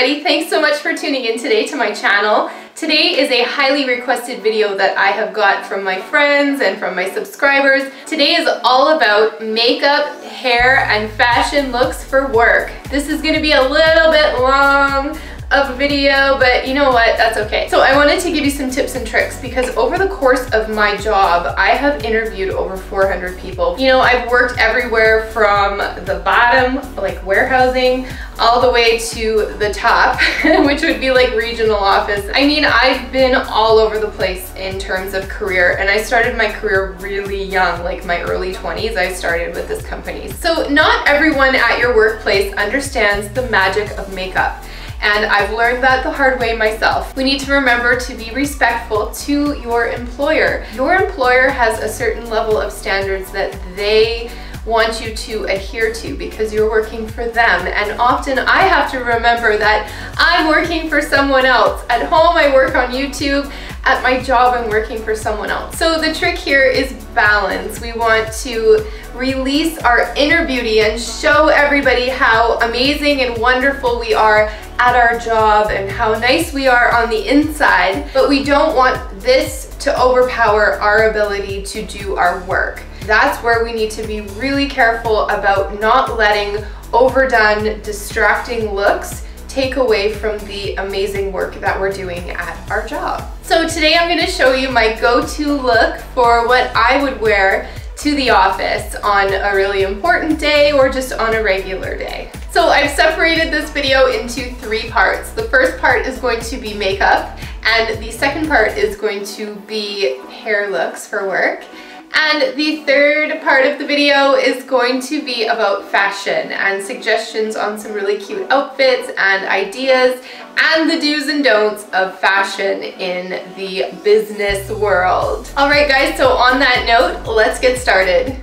everybody, thanks so much for tuning in today to my channel. Today is a highly requested video that I have got from my friends and from my subscribers. Today is all about makeup, hair, and fashion looks for work. This is going to be a little bit long of a video, but you know what, that's okay. So I wanted to give you some tips and tricks because over the course of my job, I have interviewed over 400 people. You know, I've worked everywhere from the bottom, like warehousing, all the way to the top, which would be like regional office. I mean, I've been all over the place in terms of career, and I started my career really young, like my early 20s, I started with this company. So not everyone at your workplace understands the magic of makeup. And I've learned that the hard way myself. We need to remember to be respectful to your employer. Your employer has a certain level of standards that they want you to adhere to because you're working for them. And often I have to remember that I'm working for someone else. At home I work on YouTube. At my job I'm working for someone else. So the trick here is balance. We want to release our inner beauty and show everybody how amazing and wonderful we are at our job and how nice we are on the inside, but we don't want this to overpower our ability to do our work. That's where we need to be really careful about not letting overdone, distracting looks take away from the amazing work that we're doing at our job. So today I'm going to show you my go-to look for what I would wear to the office on a really important day or just on a regular day. So I've separated this video into 3 parts. The first part is going to be makeup, and the second part is going to be hair looks for work. And the third part of the video is going to be about fashion and suggestions on some really cute outfits and ideas and the do's and don'ts of fashion in the business world. Alright guys, so on that note, let's get started.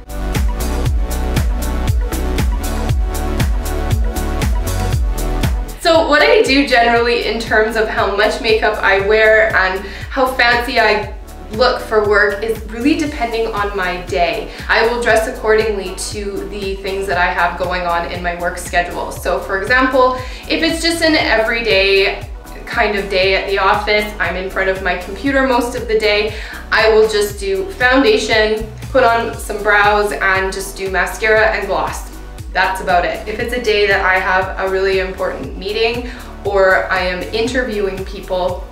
So what I do generally in terms of how much makeup I wear and how fancy I look for work is really depending on my day. I will dress accordingly to the things that I have going on in my work schedule. So for example, if it's just an everyday kind of day at the office, I'm in front of my computer most of the day, I will just do foundation, put on some brows, and just do mascara and gloss. That's about it. If it's a day that I have a really important meeting or I am interviewing people,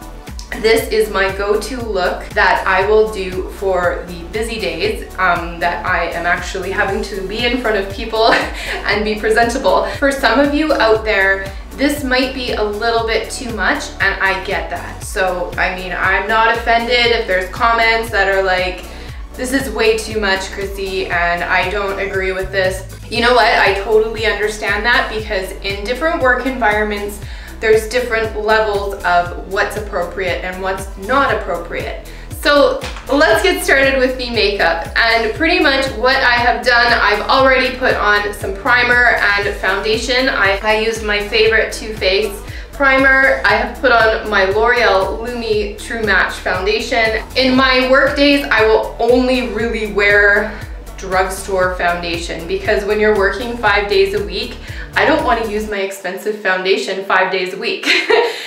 this is my go-to look that I will do for the busy days that I am actually having to be in front of people and be presentable. For some of you out there, this might be a little bit too much, and I get that. So, I mean, I'm not offended if there's comments that are like, this is way too much, Chrissy, and I don't agree with this. You know what? I totally understand that because in different work environments, there's different levels of what's appropriate and what's not appropriate. So let's get started with the makeup. And pretty much what I have done, I've already put on some primer and foundation. I used my favorite Too Faced primer. I have put on my L'Oreal Lumi True Match foundation. In my work days, I will only really wear drugstore foundation because when you're working 5 days a week, I don't want to use my expensive foundation 5 days a week.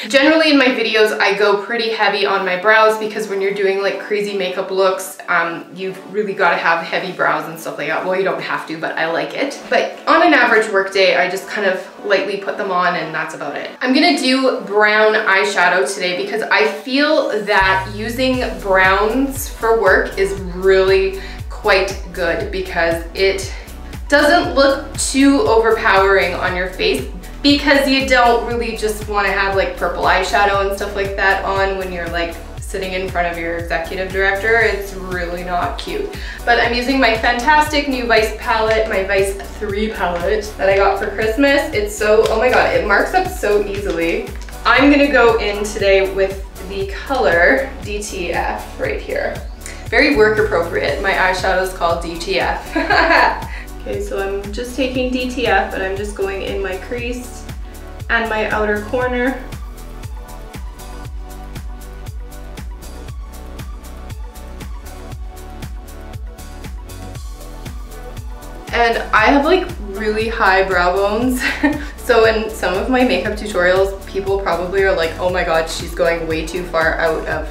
Generally in my videos, I go pretty heavy on my brows because when you're doing like crazy makeup looks, you've really got to have heavy brows and stuff like that. Well, you don't have to, but I like it. But on an average work day, I just kind of lightly put them on and that's about it. I'm gonna do brown eyeshadow today because I feel that using browns for work is really quite good because it doesn't look too overpowering on your face because you don't really just want to have like purple eyeshadow and stuff like that on when you're like sitting in front of your executive director. It's really not cute. But I'm using my fantastic new Vice palette, my Vice 3 palette that I got for Christmas. It's so, oh my god, it marks up so easily. I'm gonna go in today with the color DTF right here. Very work appropriate. My eyeshadow is called DTF. Okay, so I'm just taking DTF and I'm just going in my crease and my outer corner. And I have like really high brow bones. So in some of my makeup tutorials, people probably are like, oh my god, she's going way too far out of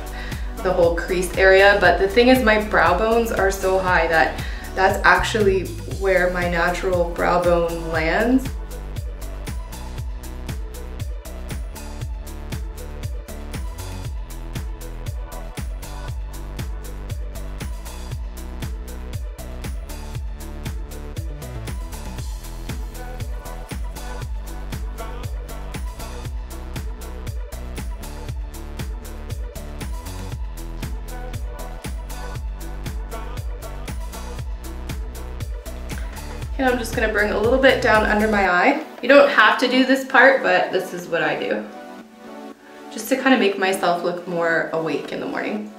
the whole crease area. But the thing is, my brow bones are so high that that's actually where my natural brow bone lands. And I'm just gonna bring a little bit down under my eye. You don't have to do this part, but this is what I do. Just to kind of make myself look more awake in the morning.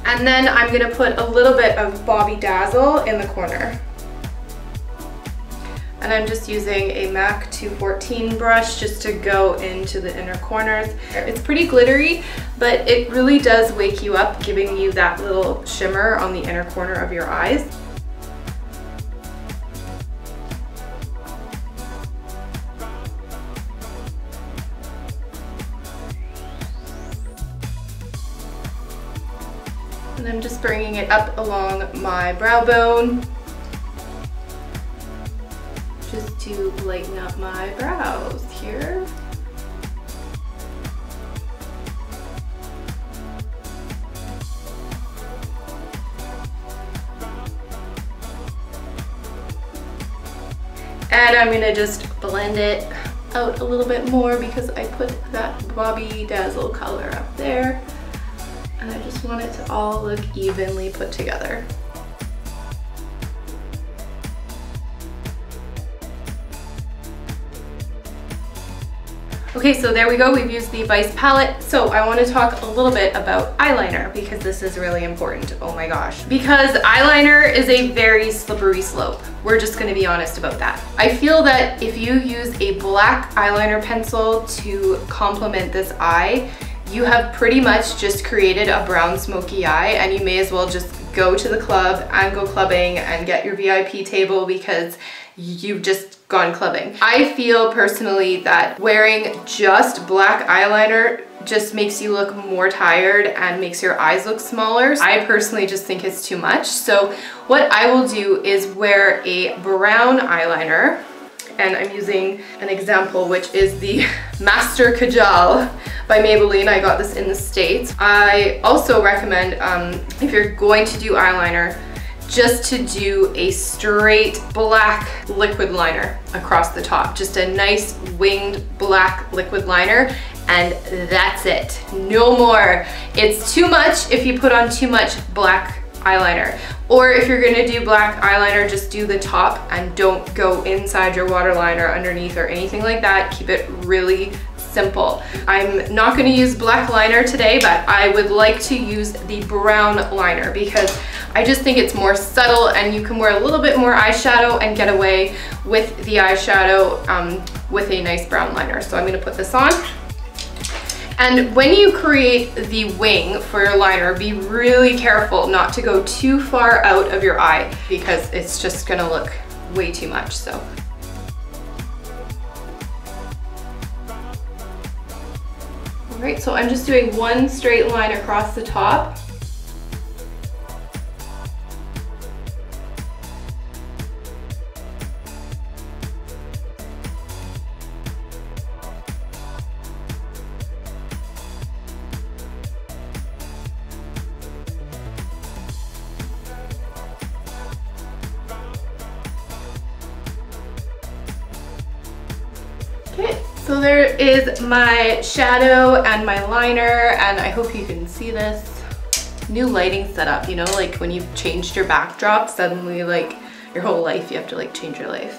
And then I'm gonna put a little bit of Dazzle in the corner. And I'm just using a MAC 214 brush just to go into the inner corners. It's pretty glittery, but it really does wake you up, giving you that little shimmer on the inner corner of your eyes. And I'm just bringing it up along my brow bone, just to lighten up my brows here. And I'm gonna just blend it out a little bit more because I put that Dazzle color up there. And I just want it to all look evenly put together. Okay, so there we go. We've used the Vice palette. So I want to talk a little bit about eyeliner because this is really important. Oh my gosh. Because eyeliner is a very slippery slope. We're just going to be honest about that. I feel that if you use a black eyeliner pencil to complement this eye, you have pretty much just created a brown smoky eye, and you may as well just go to the club and go clubbing and get your VIP table because you've just gone clubbing. I feel personally that wearing just black eyeliner just makes you look more tired and makes your eyes look smaller. I personally just think it's too much. So what I will do is wear a brown eyeliner, and I'm using an example which is the Master Kajal by Maybelline. I got this in the States. I also recommend, if you're going to do eyeliner, just to do a straight black liquid liner across the top. Just a nice winged black liquid liner, and that's it. No more. It's too much if you put on too much black eyeliner. Or if you're gonna do black eyeliner, just do the top and don't go inside your waterline or underneath or anything like that. Keep it really simple. I'm not gonna use black liner today, but I would like to use the brown liner because I just think it's more subtle and you can wear a little bit more eyeshadow and get away with the eyeshadow with a nice brown liner. So I'm gonna put this on. And when you create the wing for your liner, be really careful not to go too far out of your eye because it's just gonna look way too much. So. All right, so I'm just doing one straight line across the top. Okay, so there is my shadow and my liner, and I hope you can see this. New lighting setup, you know, like when you've changed your backdrop, suddenly like your whole life, you have to like change your life.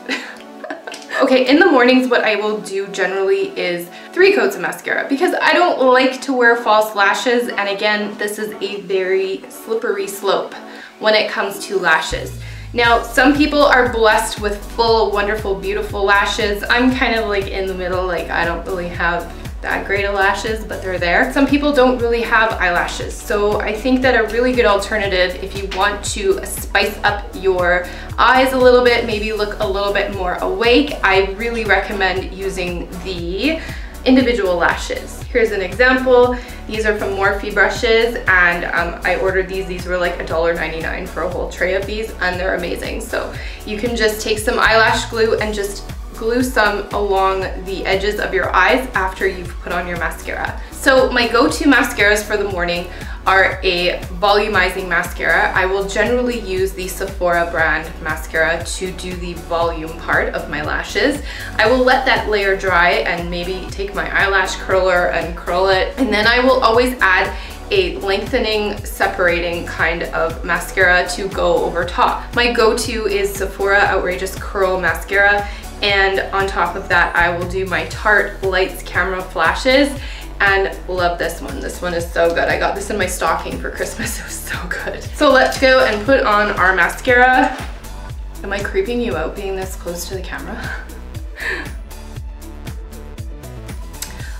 Okay, in the mornings what I will do generally is 3 coats of mascara because I don't like to wear false lashes, and again, this is a very slippery slope when it comes to lashes. Now, some people are blessed with full, wonderful, beautiful lashes. I'm kind of like in the middle, like I don't really have that great of lashes, but they're there. Some people don't really have eyelashes, so I think that a really good alternative if you want to spice up your eyes a little bit, maybe look a little bit more awake, I really recommend using the individual lashes. Here's an example. These are from Morphe brushes, and I ordered these. These were like $1.99 for a whole tray of these, and they're amazing. So you can just take some eyelash glue and just glue some along the edges of your eyes after you've put on your mascara. So my go-to mascaras for the morning are a volumizing mascara. I will generally use the Sephora brand mascara to do the volume part of my lashes. I will let that layer dry and maybe take my eyelash curler and curl it. And then I will always add a lengthening, separating kind of mascara to go over top. My go-to is Sephora Outrageous Curl Mascara. And on top of that, I will do my Tarte Lights Camera Flashes, and love this one. This one is so good. I got this in my stocking for Christmas. It was so good. So let's go and put on our mascara. Am I creeping you out being this close to the camera?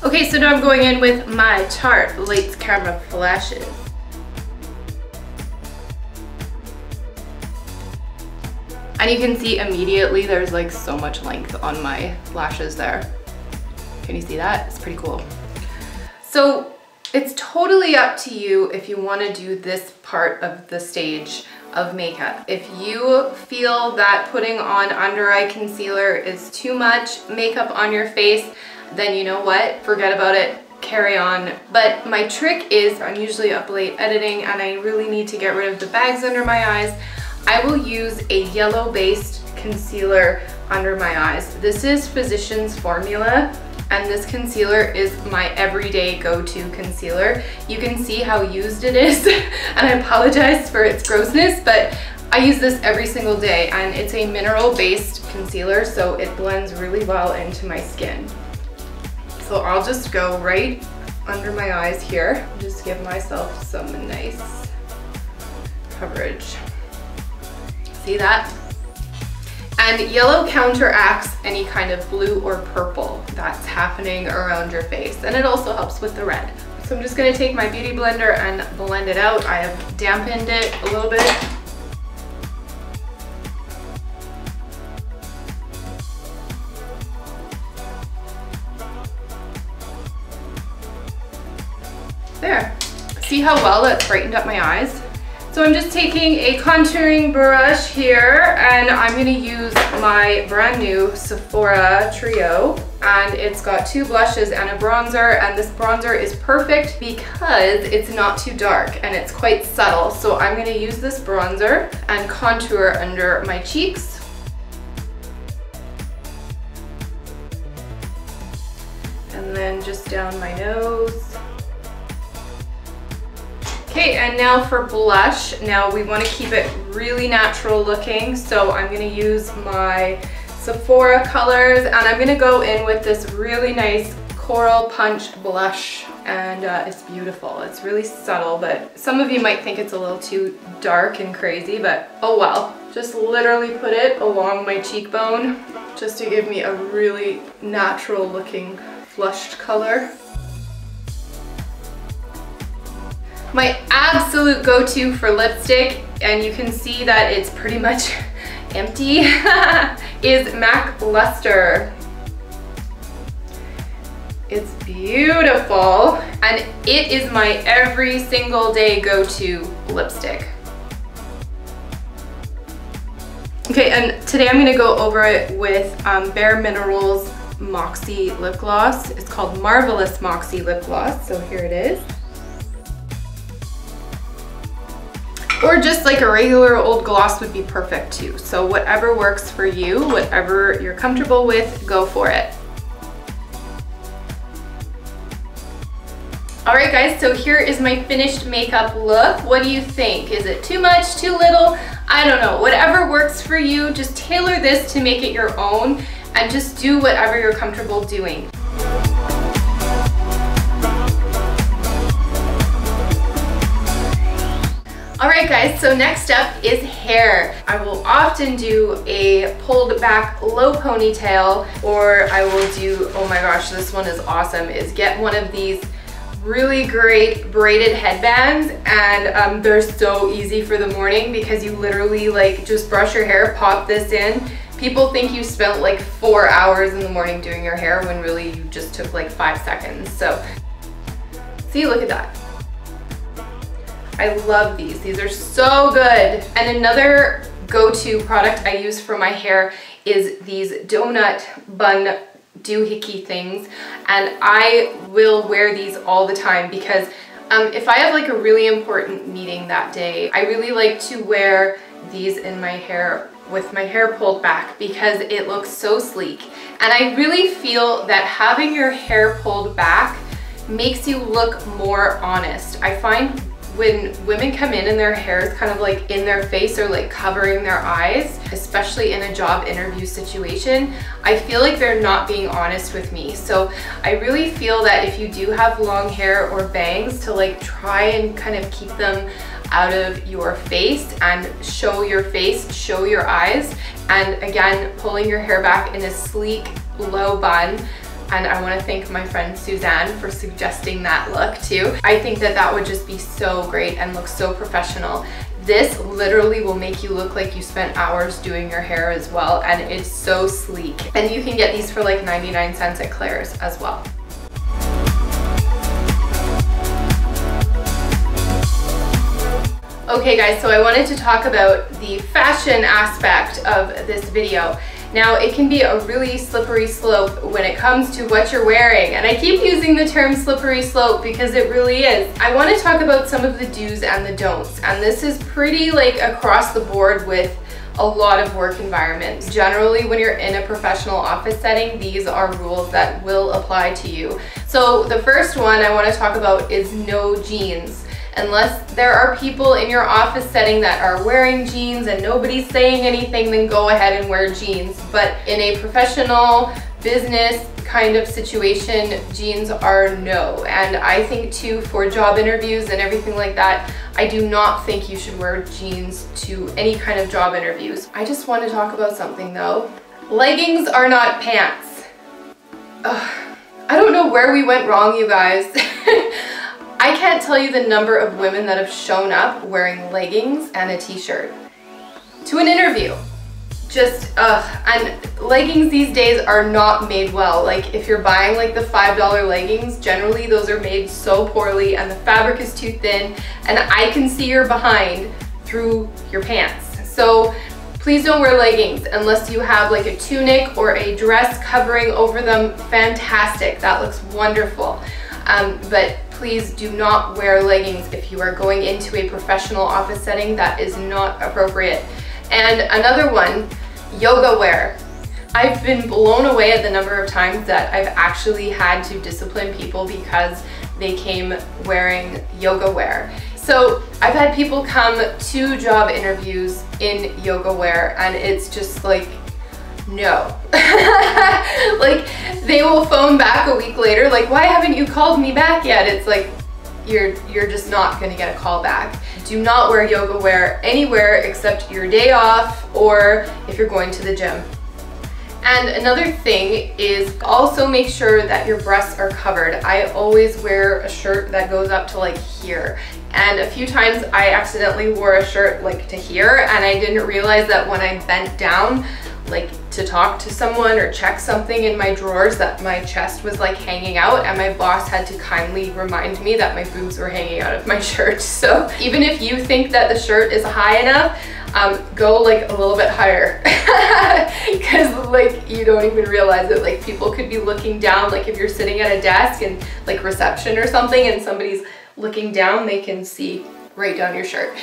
Okay, so now I'm going in with my Tarte Lights Camera Flashes. And you can see immediately there's like so much length on my lashes there. Can you see that? It's pretty cool. So it's totally up to you if you want to do this part of the stage of makeup. If you feel that putting on under eye concealer is too much makeup on your face, then you know what? Forget about it. Carry on. But my trick is, I'm usually up late editing and I really need to get rid of the bags under my eyes. I will use a yellow-based concealer under my eyes. This is Physicians Formula, and this concealer is my everyday go-to concealer. You can see how used it is, and I apologize for its grossness, but I use this every single day, and it's a mineral-based concealer, so it blends really well into my skin. So I'll just go right under my eyes here, just give myself some nice coverage. See that? And yellow counteracts any kind of blue or purple that's happening around your face. And it also helps with the red. So I'm just gonna take my beauty blender and blend it out. I have dampened it a little bit. There. See how well it's brightened up my eyes? So I'm just taking a contouring brush here, and I'm going to use my brand new Sephora Trio, and it's got two blushes and a bronzer, and this bronzer is perfect because it's not too dark and it's quite subtle. So I'm going to use this bronzer and contour under my cheeks. And then just down my nose. Okay, and now for blush. Now we want to keep it really natural looking, so I'm going to use my Sephora colors, and I'm going to go in with this really nice Coral Punch blush, and it's beautiful. It's really subtle, but some of you might think it's a little too dark and crazy, but oh well. Just literally put it along my cheekbone just to give me a really natural looking flushed color. My absolute go-to for lipstick, and you can see that it's pretty much empty, is MAC Lustre. It's beautiful, and it is my every single day go-to lipstick. Okay, and today I'm gonna go over it with Bare Minerals Moxie Lip Gloss. It's called Marvelous Moxie Lip Gloss, so here it is. Or just like a regular old gloss would be perfect too. So whatever works for you, whatever you're comfortable with, go for it. Alright guys, so here is my finished makeup look. What do you think? Is it too much, too little? I don't know. Whatever works for you, just tailor this to make it your own and just do whatever you're comfortable doing. Alright guys, so next up is hair. I will often do a pulled back low ponytail, or I will do, oh my gosh, this one is awesome, is get one of these really great braided headbands, and they're so easy for the morning because you literally like just brush your hair, pop this in. People think you spent like 4 hours in the morning doing your hair when really you just took like 5 seconds. So see, look at that. I love these. These are so good. And another go-to product I use for my hair is these donut bun doohickey things, and I will wear these all the time because if I have like a really important meeting that day, I really like to wear these in my hair with my hair pulled back because it looks so sleek. And I really feel that having your hair pulled back makes you look more honest. I find when women come in and their hair is kind of like in their face or like covering their eyes, especially in a job interview situation, I feel like they're not being honest with me. So I really feel that if you do have long hair or bangs, to like try and kind of keep them out of your face and show your face, show your eyes. And again, pulling your hair back in a sleek low bun. And I want to thank my friend Suzanne for suggesting that look too. I think that that would just be so great and look so professional. This literally will make you look like you spent hours doing your hair as well, and it's so sleek. And you can get these for like 99 cents at Claire's as well. Okay guys, so I wanted to talk about the fashion aspect of this video. Now, it can be a really slippery slope when it comes to what you're wearing, and I keep using the term slippery slope because it really is. I want to talk about some of the do's and the don'ts, and this is pretty like across the board with a lot of work environments. Generally, when you're in a professional office setting, these are rules that will apply to you. So the first one I want to talk about is no jeans. Unless there are people in your office setting that are wearing jeans and nobody's saying anything, then go ahead and wear jeans. But in a professional business kind of situation, jeans are no. And I think too, for job interviews and everything like that, I do not think you should wear jeans to any kind of job interviews. I just want to talk about something though. Leggings are not pants. Ugh. I don't know where we went wrong, you guys. I can't tell you the number of women that have shown up wearing leggings and a t-shirt to an interview. Just, and leggings these days are not made well. Like if you're buying like the $5 leggings, generally those are made so poorly and the fabric is too thin and I can see your behind through your pants. So please don't wear leggings unless you have like a tunic or a dress covering over them. Fantastic, that looks wonderful. But please do not wear leggings if you are going into a professional office setting. That is not appropriate. And another one, yoga wear. I've been blown away at the number of times that I've actually had to discipline people because they came wearing yoga wear. So I've had people come to job interviews in yoga wear and it's just like, no. Like they will phone back a week later like, why haven't you called me back yet? It's like, you're just not gonna get a call back. Do not wear yoga wear anywhere except your day off or if you're going to the gym. And another thing is also make sure that your breasts are covered. I always wear a shirt that goes up to like here. And a few times I accidentally wore a shirt like to here and I didn't realize that when I bent down like to talk to someone or check something in my drawers that my chest was like hanging out, and my boss had to kindly remind me that my boobs were hanging out of my shirt. So even if you think that the shirt is high enough, go like a little bit higher because like you don't even realize it. Like people could be looking down, like if you're sitting at a desk and like reception or something and somebody's looking down, they can see right down your shirt.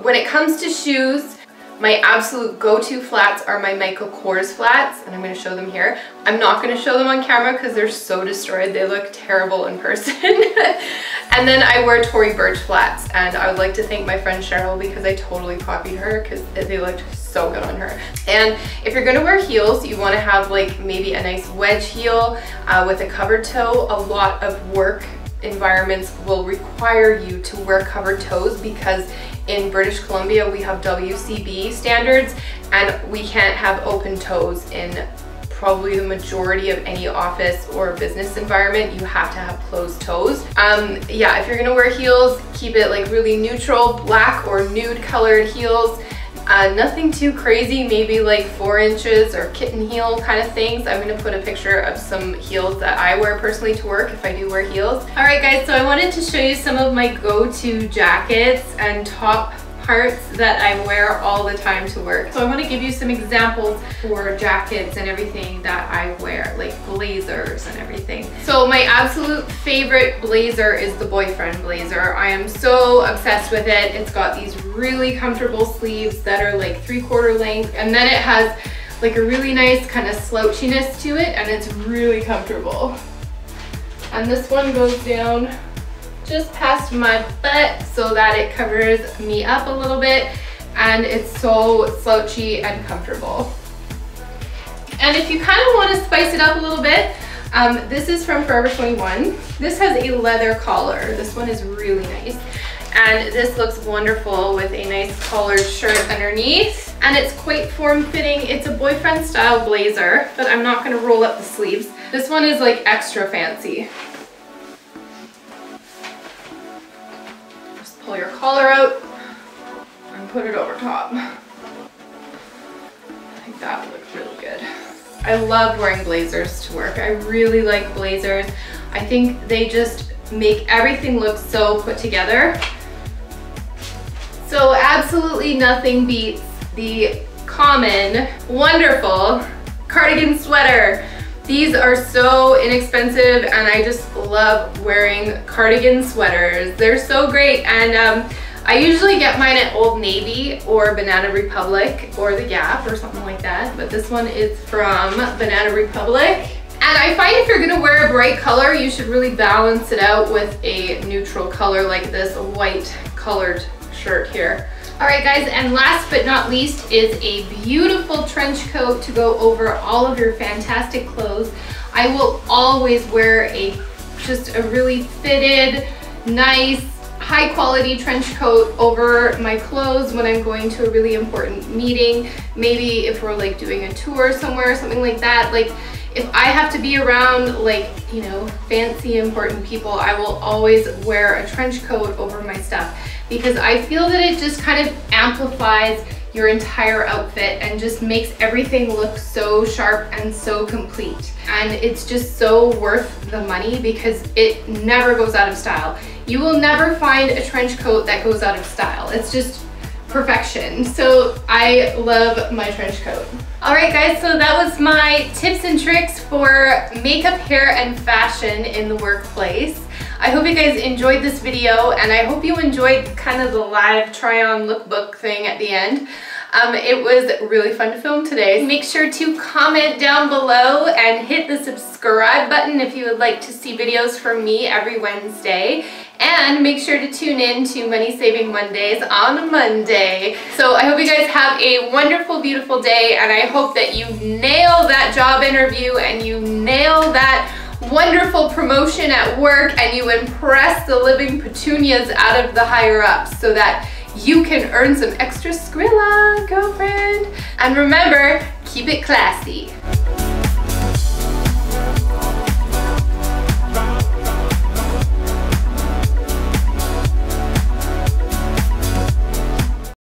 When it comes to shoes, My absolute go-to flats are my Michael Kors flats, and I'm going to show them here. I'm not going to show them on camera because they're so destroyed. They look terrible in person. And then I wear Tory Burch flats, and I would like to thank my friend Cheryl because I totally copied her because they looked so good on her. And if you're gonna wear heels, you wanna have like maybe a nice wedge heel with a covered toe. A lot of work environments will require you to wear covered toes because in British Columbia we have WCB standards and we can't have open toes in probably the majority of any office or business environment. You have to have closed toes. Yeah, if you're gonna wear heels, keep it like really neutral, black or nude colored heels. Nothing too crazy, maybe like 4 inches or kitten heel kind of things. I'm gonna put a picture of some heels that I wear personally to work if I do wear heels. All right guys, so I wanted to show you some of my go-to jackets and top parts that I wear all the time to work. So I want to give you some examples for jackets and everything that I wear, like blazers and everything. So my absolute favorite blazer is the boyfriend blazer. I am so obsessed with it. It's got these really comfortable sleeves that are like 3/4 length, and then it has like a really nice kind of slouchiness to it, and it's really comfortable. And this one goes down just past my butt so that it covers me up a little bit, and it's so slouchy and comfortable. And if you kind of want to spice it up a little bit, this is from Forever 21. This has a leather collar. This one is really nice. And this looks wonderful with a nice collared shirt underneath. And it's quite form-fitting. It's a boyfriend style blazer, but I'm not gonna roll up the sleeves. This one is like extra fancy. Pull your collar out and put it over top. I think that would look really good. I love wearing blazers to work. I really like blazers. I think they just make everything look so put together. So absolutely nothing beats the common, wonderful cardigan sweater. These are so inexpensive and I just love wearing cardigan sweaters. They're so great, and I usually get mine at Old Navy or Banana Republic or The Gap or something like that, but this one is from Banana Republic. And I find if you're gonna wear a bright color, you should really balance it out with a neutral color like this white colored shirt here. All right guys, and last but not least is a beautiful trench coat to go over all of your fantastic clothes. I will always wear just a really fitted, nice, high quality trench coat over my clothes when I'm going to a really important meeting. Maybe if we're like doing a tour somewhere or something like that. Like if I have to be around like, you know, fancy important people, I will always wear a trench coat over my stuff, because I feel that it just kind of amplifies your entire outfit and just makes everything look so sharp and so complete. And it's just so worth the money because it never goes out of style. You will never find a trench coat that goes out of style. It's just perfection. So I love my trench coat. All right guys, so that was my tips and tricks for makeup, hair, and fashion in the workplace. I hope you guys enjoyed this video, and I hope you enjoyed kind of the live try-on lookbook thing at the end. It was really fun to film today. Make sure to comment down below and hit the subscribe button if you would like to see videos from me every Wednesday. And make sure to tune in to Money Saving Mondays on Monday. So I hope you guys have a wonderful, beautiful day, and I hope that you nail that job interview and you nail that wonderful promotion at work and you impress the living petunias out of the higher ups so that you can earn some extra Skrilla, girlfriend. And remember, keep it classy.